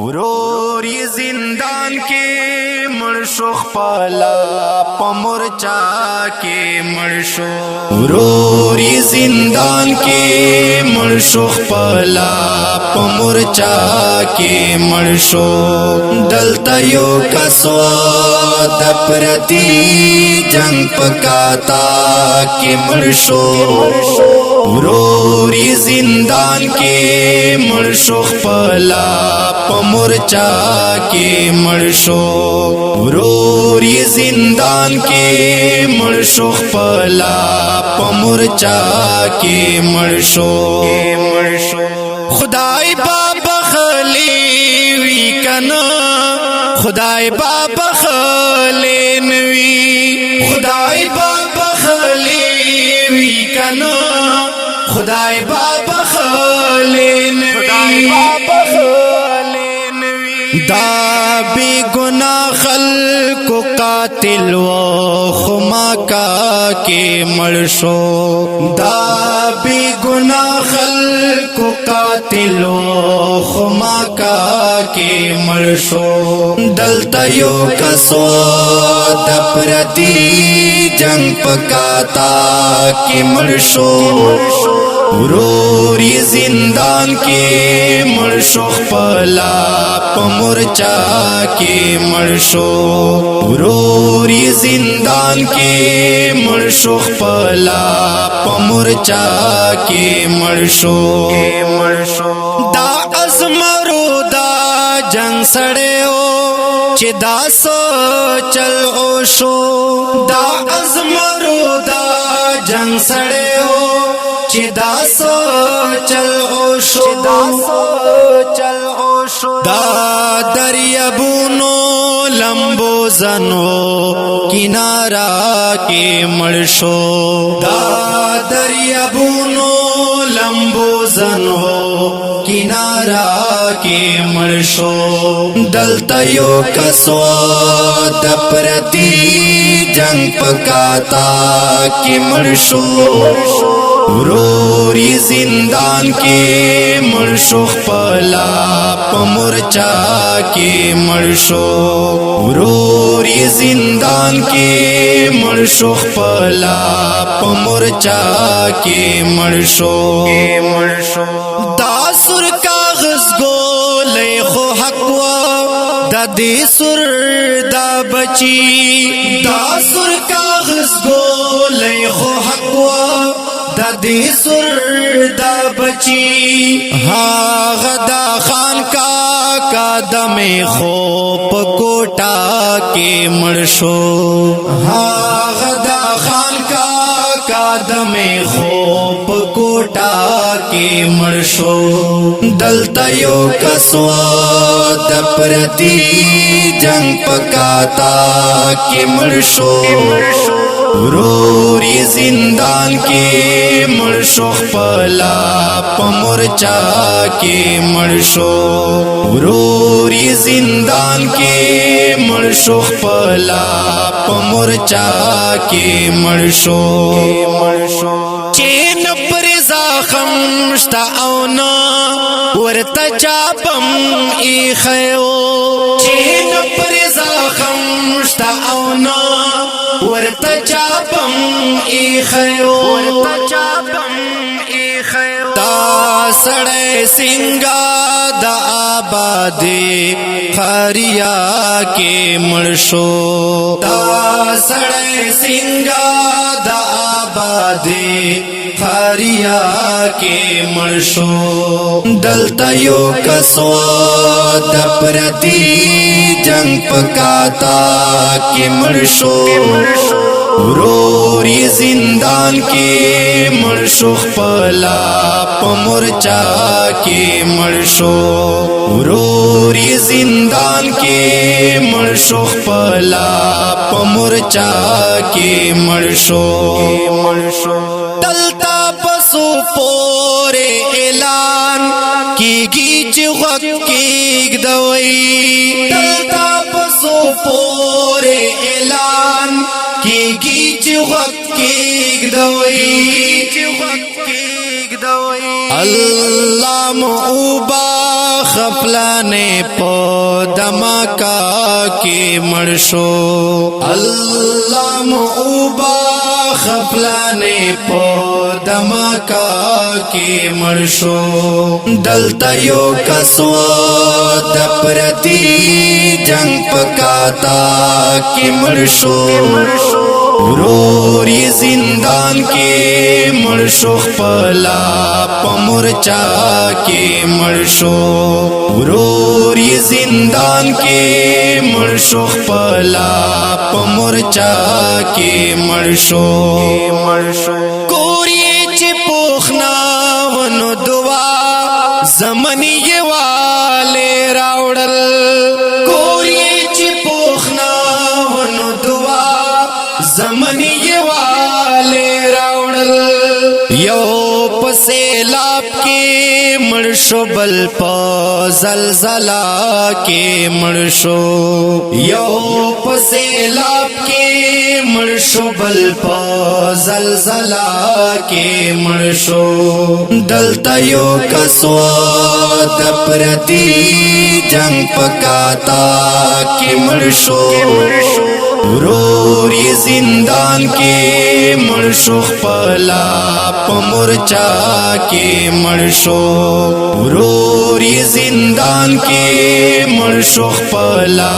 ورور یہ زندان کے مرشو خپالا پمرچا کے مرشو ورور یہ زندان کے مرشو خپالا پمرچا کے مرشو دلتا یو کسوا دپرتی جنگ پکاتا کے مرشو ورور یہ زندان کے مرشو خپالا پمرچا کے مرشو ورور یہ زندان کے مرشو خپالا پمرچا کے مرشو خدای بابا خلی وی کنا خدای بابا خلی نوی خدای بابا خلی وی کنا خدای بابا خلی نوی دا بی گناہ خلق قاتل و خماکا کے مرشو دا بی گناہ خلق قاتل و خماکا کے مرشو دلتا یو کسو دپرتی جنگ پکاتا کے مرشو ورور یہ زندان کے مرشو خپالا پمرچا کے مرشو ورور یہ زندان کے مرشو خپالا پمرچا کے مرشو دا ازمرو دا جنگ سڑے ہو چی دا سو چل او شو دا ازمرو دا جنگ سڑے ہو چی دا سو چل او شو دا دریابونو لمبو زنو کنارا کے مرشو دا دریابونو لمبو زنو کنارا کے مرشو دلتا یو کسو دپرتی جنگ پکاتا کے مرشو ورور یہ زندان کے مرشو خپالا پمرچا کے مرشو ورور یہ زندان کے مرشو خپالا پمرچا کے مرشو دا سر کاغذ گولے خو حقوا دا دی سر دا بچی دا سر کاغذ گولے خو حقوا دا دی سر دا بچی ہاں غدا خان کا دم خوب کوٹا کے مرشو ہاں غدا خان کا دم خوب کوٹا کے مرشو دلتا یو کسوا دپرتی جنگ پکاتا کے مرشو ورور یہ زندان کے مرشو خپالا پمرچا کے مرشو ورور یہ زندان کے مرشو خپالا پمرچا کے مرشو چین پر زخم شتا اونا ورتا چاپم ای خیو چین پر زخم شتا اونا ورتا چاپم ای خیو تا سڑے سنگا دا آبادی خاریا کے مرشو تا سڑے سنگا دا آبادی خاریا کے مرشو دلتا یو کسو دپرتی جنگ پکاتا کے مرشو ورور یہ زندان کے مرشو خپالا پمرچا کے مرشو ورور یہ زندان کے مرشو خپالا پمرچا کے مرشو دلتا پسو پورے اعلان کی گیچ غق کی گدوئی دلتا پسو پورے اعلان کی گیچ غق کی گدوئی الله موبا خپلانه په دماکا کې مرشو الله موبا خپلانه په دماکا کې مرشو دلته یو کسو د پردي جنگ پکاتا کې مرشو ورور زندان کې مرشو خپلا پمورچا کې مرشو ورور زندان کې مرشو خپلا پمورچا کې مرشو کوری چې پوخنا ونو دعا زمنی والے راوړل کوری چې پوخنا ونو دعا زمنی والے راوړل یو پسیلاب کې مرشو بل په زلزلہ کې مرشو یو پسیلاب کې مرشو بل په زلزلہ کې مرشو دلته یو کسو د پردي جنگ پکاتا کې مرشو ورور زندان کې مرشو خپلا پمورچا کې مرشو ورور زندان کې مرشو خپلا